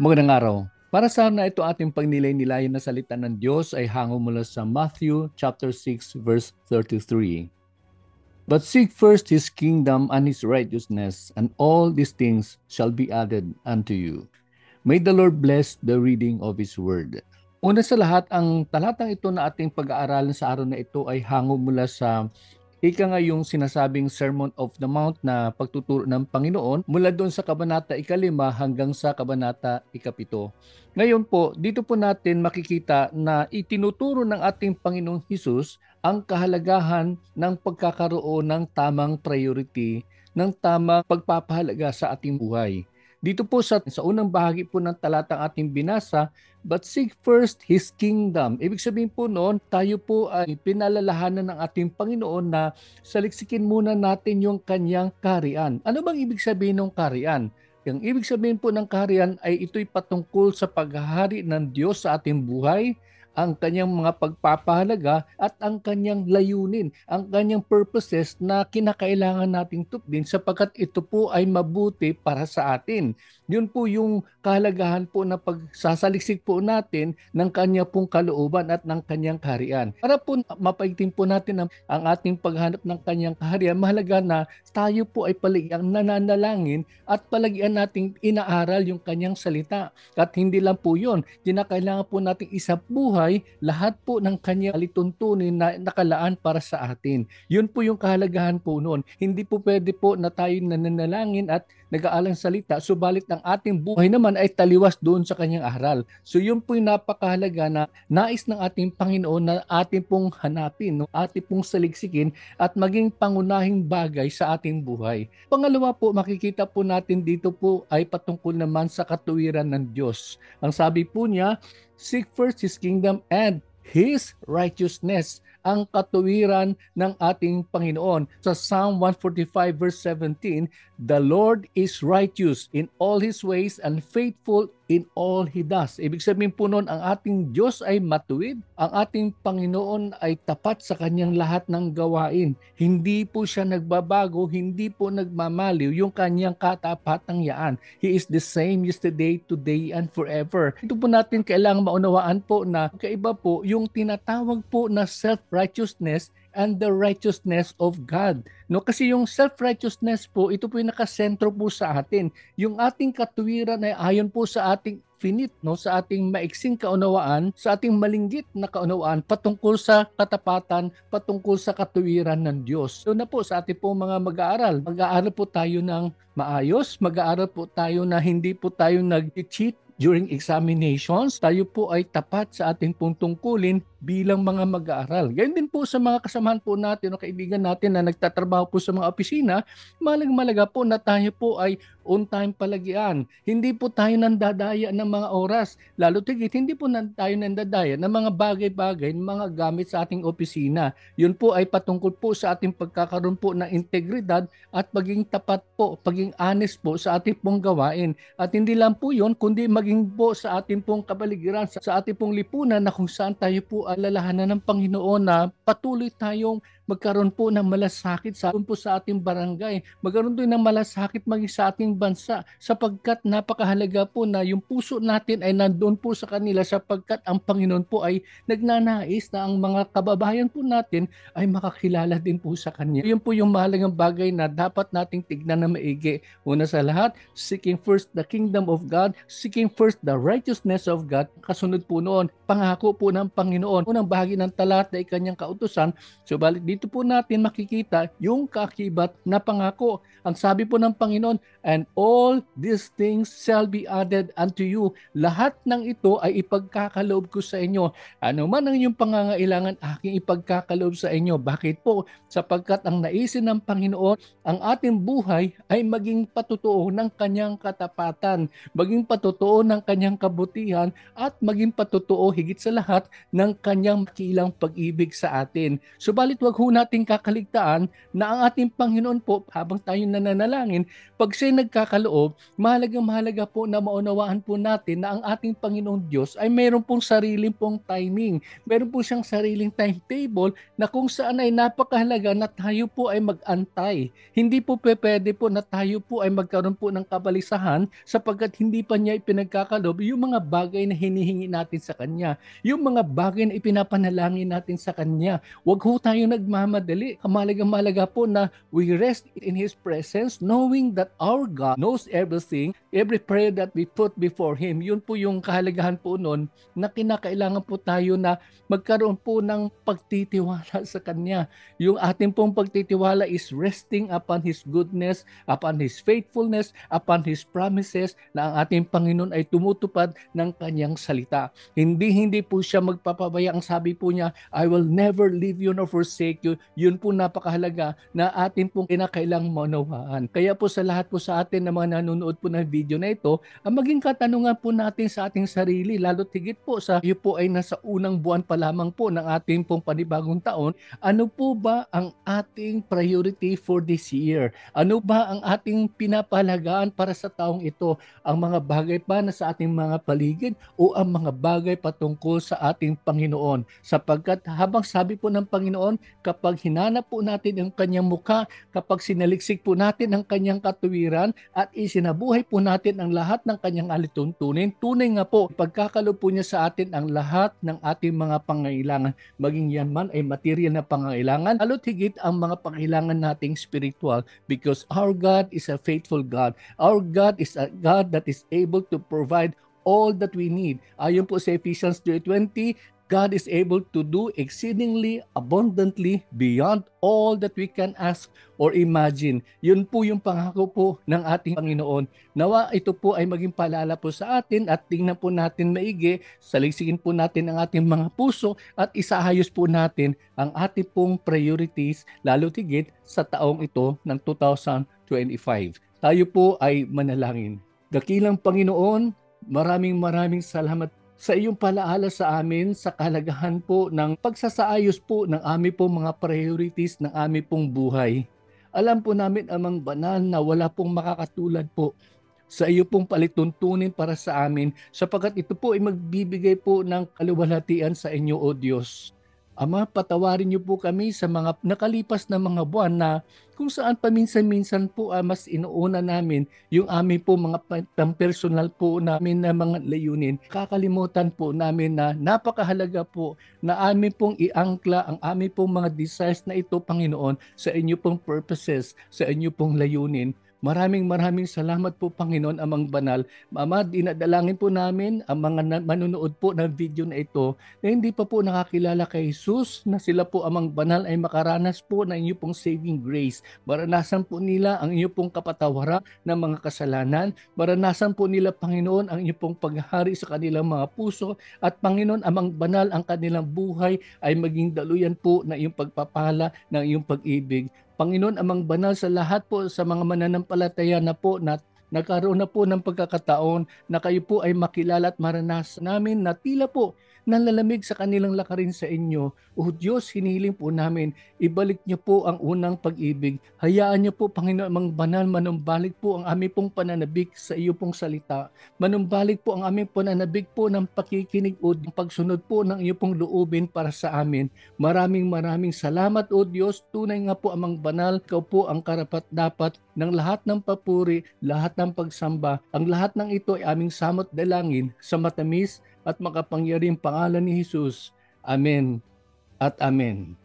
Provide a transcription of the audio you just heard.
Magandang araw. Para sana ito ating pagnilay-nilayan na salita ng Diyos ay hango mula sa Matthew chapter 6 verse 33. But seek first His kingdom and His righteousness, and all these things shall be added unto you. May the Lord bless the reading of His word. Una sa lahat, ang talatang ito na ating pag-aaralan sa araw na ito ay hango mula sa yung sinasabing Sermon of the Mount na pagtuturo ng Panginoon mula doon sa Kabanata 5 hanggang sa Kabanata 7. Ngayon po, dito po natin makikita na itinuturo ng ating Panginoong Hesus ang kahalagahan ng pagkakaroon ng tamang priority, ng tamang pagpapahalaga sa ating buhay. Dito po sa unang bahagi po ng talatang ating binasa, but seek first His kingdom. Ibig sabihin po noon, tayo po ay pinalalahanan ng ating Panginoon na saliksikin muna natin yung kanyang kaharian. Ano bang ibig sabihin ng kaharian? Yung ibig sabihin po ng kaharian ay ito'y patungkol sa paghahari ng Diyos sa ating buhay, ang kanyang mga pagpapahalaga at ang kanyang layunin, ang kanyang purposes na kinakailangan nating tupdin sapagkat ito po ay mabuti para sa atin. Yun po yung kahalagahan po na pagsasaliksik po natin ng kanya pong kalooban at ng kanyang kaharian. Para po mapaigting po natin ang ating paghanap ng kanyang kaharian, mahalaga na tayo po ay palagiang nananalangin at palagian nating inaaral yung kanyang salita. At hindi lang po yun, kinakailangan po nating isabuhay lahat po ng kanyang lituntunin na nakalaan para sa atin. Yun po yung kahalagahan po noon. Hindi po pwede po na tayo nananalangin at nag-aalang salita, subalit ang ating buhay naman ay taliwas doon sa kanyang aral. So yun po yung napakahalaga na nais ng ating Panginoon na ating pong hanapin, ating pong saliksikin at maging pangunahing bagay sa ating buhay. Pangalawa po, makikita po natin dito po ay patungkol naman sa katuwiran ng Diyos. Ang sabi po niya, seek first His kingdom and His righteousness, ang katuwiran ng ating Panginoon. Sa Psalm 145 verse 17, the Lord is righteous in all His ways and faithful in all He does. Ibig sabihin po noon, ang ating Diyos ay matuwid, ang ating Panginoon ay tapat sa kanyang lahat ng gawain. Hindi po siya nagbabago, hindi po nagmamaliw yung kanyang katapatang yaan. He is the same yesterday, today, and forever. Ito po natin kailangang maunawaan po na kaiba po yung tinatawag po na self-righteousness and the righteousness of God. No, kasi yung self-righteousness po, ito po yung nakasentro po sa atin. Yung ating katuwiran ay ayon po sa ating finite, no, sa ating maiksing kaunawaan, sa ating malinggit na kaunawaan patungkol sa katapatan, patungkol sa katuwiran ng Diyos. So na po sa ating po mga mag-aaral. Mag-aaral po tayo ng maayos, mag-aaral po tayo na hindi po tayo nag-cheat during examinations. Tayo po ay tapat sa ating pong tungkulin bilang mga mag-aaral. Ganyan din po sa mga kasamahan po natin o kaibigan natin na nagtatrabaho po sa mga opisina, malaga po na tayo po ay on time palagian. Hindi po tayo nandadaya ng mga oras. Lalo tigit, hindi po tayo nandadaya ng mga bagay-bagay, ng mga gamit sa ating opisina. Yun po ay patungkol po sa ating pagkakaroon po ng integridad at paging tapat po, paging honest po sa ating pong gawain. At hindi lang po yun, kundi maging po sa ating pong kapaligiran, sa ating pong lipunan na kung saan tayo po alalahanan ng Panginoon na patuloy tayong magkaroon po ng malasakit sa ating barangay, magkaroon din ng malasakit maging sa ating bansa sapagkat napakahalaga po na yung puso natin ay nandoon po sa kanila sapagkat ang Panginoon po ay nagnanais na ang mga kababayan po natin ay makakilala din po sa Kanya. Yun po yung mahalagang bagay na dapat nating tignan na maigi. Una sa lahat, seeking first the kingdom of God, seeking first the righteousness of God. Kasunod po noon, pangako po ng Panginoon. Unang bahagi ng talata ay kanyang kautusan. Subalit dito po natin makikita yung kakibat na pangako. Ang sabi po ng Panginoon, and all these things shall be added unto you. Lahat ng ito ay ipagkakaloob ko sa inyo. Ano man ang inyong pangangailangan, aking ipagkakaloob sa inyo. Bakit po? Sapagkat ang naisin ng Panginoon, ang ating buhay ay maging patotoo ng kanyang katapatan, maging patotoo ng kanyang kabutihan, at maging patotoo higit sa lahat ng kanyang kilang pag-ibig sa atin. Subalit wag ho ho nating kakaligtaan na ang ating Panginoon po, habang tayo nananalangin, pag siya'y nagkakaloob, mahalaga po na maunawaan po natin na ang ating Panginoong Diyos ay mayroon pong sariling pong timing. Meron po siyang sariling timetable na kung saan ay napakahalaga na tayo po ay mag-antay. Hindi po pwede po na tayo po ay magkaroon po ng kabalisahan sapagkat hindi pa niya ipinagkakaloob yung mga bagay na hinihingi natin sa Kanya. Yung mga bagay na ipinapanalangin natin sa Kanya. Huwag ho tayo nagmamadali. Mahalaga po na we rest in His presence knowing that our God knows everything, every prayer that we put before Him. Yun po yung kahalagahan po nun na kinakailangan po tayo na magkaroon po ng pagtitiwala sa Kanya. Yung ating pong pagtitiwala is resting upon His goodness, upon His faithfulness, upon His promises na ang ating Panginoon ay tumutupad ng Kanyang salita. Hindi po siya magpapabaya. Ang sabi po niya, I will never leave you nor forsake you. Yun po napakahalaga na atin pong kinakailang maunawaan. Kaya po sa lahat po sa atin na mga nanonood po ng video na ito, ang maging katanungan po natin sa ating sarili, lalo tigit po sa iyo po ay nasa unang buwan pa lamang po ng ating pong panibagong taon, ano po ba ang ating priority for this year? Ano ba ang ating pinapahalagaan para sa taong ito? Ang mga bagay pa na sa ating mga paligid o ang mga bagay patungkol sa ating Panginoon? Sapagkat habang sabi po ng Panginoon, kapag hinanap po natin ang Kanyang mukha, kapag sinaliksik po natin ang Kanyang katuwiran at isinabuhay po natin ang lahat ng Kanyang alituntunin, tunay nga po, pagkakalo po niya sa atin ang lahat ng ating mga pangailangan, maging yan man ay material na pangailangan, lalo't higit ang mga pangailangan nating spiritual, because our God is a faithful God. Our God is a God that is able to provide all that we need. Ayon po sa Ephesians 3:20, God is able to do exceedingly abundantly beyond all that we can ask or imagine. Yun po yung pangako po ng ating Panginoon. Nawa ito po ay maging paalala po sa atin at tingnan po natin maigi, saliksikin po natin ang ating mga puso at isaayos po natin ang ating pong priorities, lalo tigit sa taong ito ng 2025. Tayo po ay manalangin. Dakilang Panginoon, maraming salamat sa iyong palaala sa amin sa kahalagahan po ng pagsasaayos po ng aming pong mga priorities ng aming pong buhay. Alam po namin amang banal na wala pong makakatulad po sa iyo pong palituntunin para sa amin sapagkat ito po ay magbibigay po ng kaluwalhatian sa inyo, O Diyos. Ama, patawarin niyo po kami sa mga nakalipas na mga buwan na kung saan paminsan-minsan po mas inuuna namin yung aming po mga personal po namin na mga layunin. Kakalimutan po namin na napakahalaga po na amin pong iangkla ang aming pong mga desires na ito, Panginoon, sa inyo pong purposes, sa inyo pong layunin. Maraming salamat po, Panginoon, Amang Banal. Ama, dinadalangin po namin ang mga manunood po ng video na ito na hindi pa po nakakilala kay Jesus, na sila po, Amang Banal, ay makaranas po ng inyo pong saving grace. Maranasan po nila ang inyo pong kapatawaran ng mga kasalanan. Maranasan po nila, Panginoon, ang inyo pong paghahari sa kanilang mga puso. At Panginoon, Amang Banal, ang kanilang buhay ay maging daluyan po na iyong pagpapala, ng iyong pag-ibig. Panginoon, Amang Banal, sa lahat po sa mga mananampalataya na po na nagkaroon na po ng pagkakataon na kayo po ay makilala at maranasan namin na tila po nalalamig sa kanilang lakarin sa inyo. O Diyos, hinihiling po namin, ibalik niyo po ang unang pag-ibig. Hayaan niyo po, Panginoon, Amang Banal, manumbalik po ang aming pong pananabik sa iyo pong salita. Manumbalik po ang aming pananabik po ng pakikinig o pagsunod po ng iyo pong loobin para sa amin. Maraming salamat, O Diyos. Tunay nga po, Amang Banal, ikaw po ang karapat-dapat ng lahat ng papuri, lahat ng pagsamba. Ang lahat ng ito ay aming samot dalangin sa matamis at makapangyarihang pangalan ni Jesus. Amen at amen.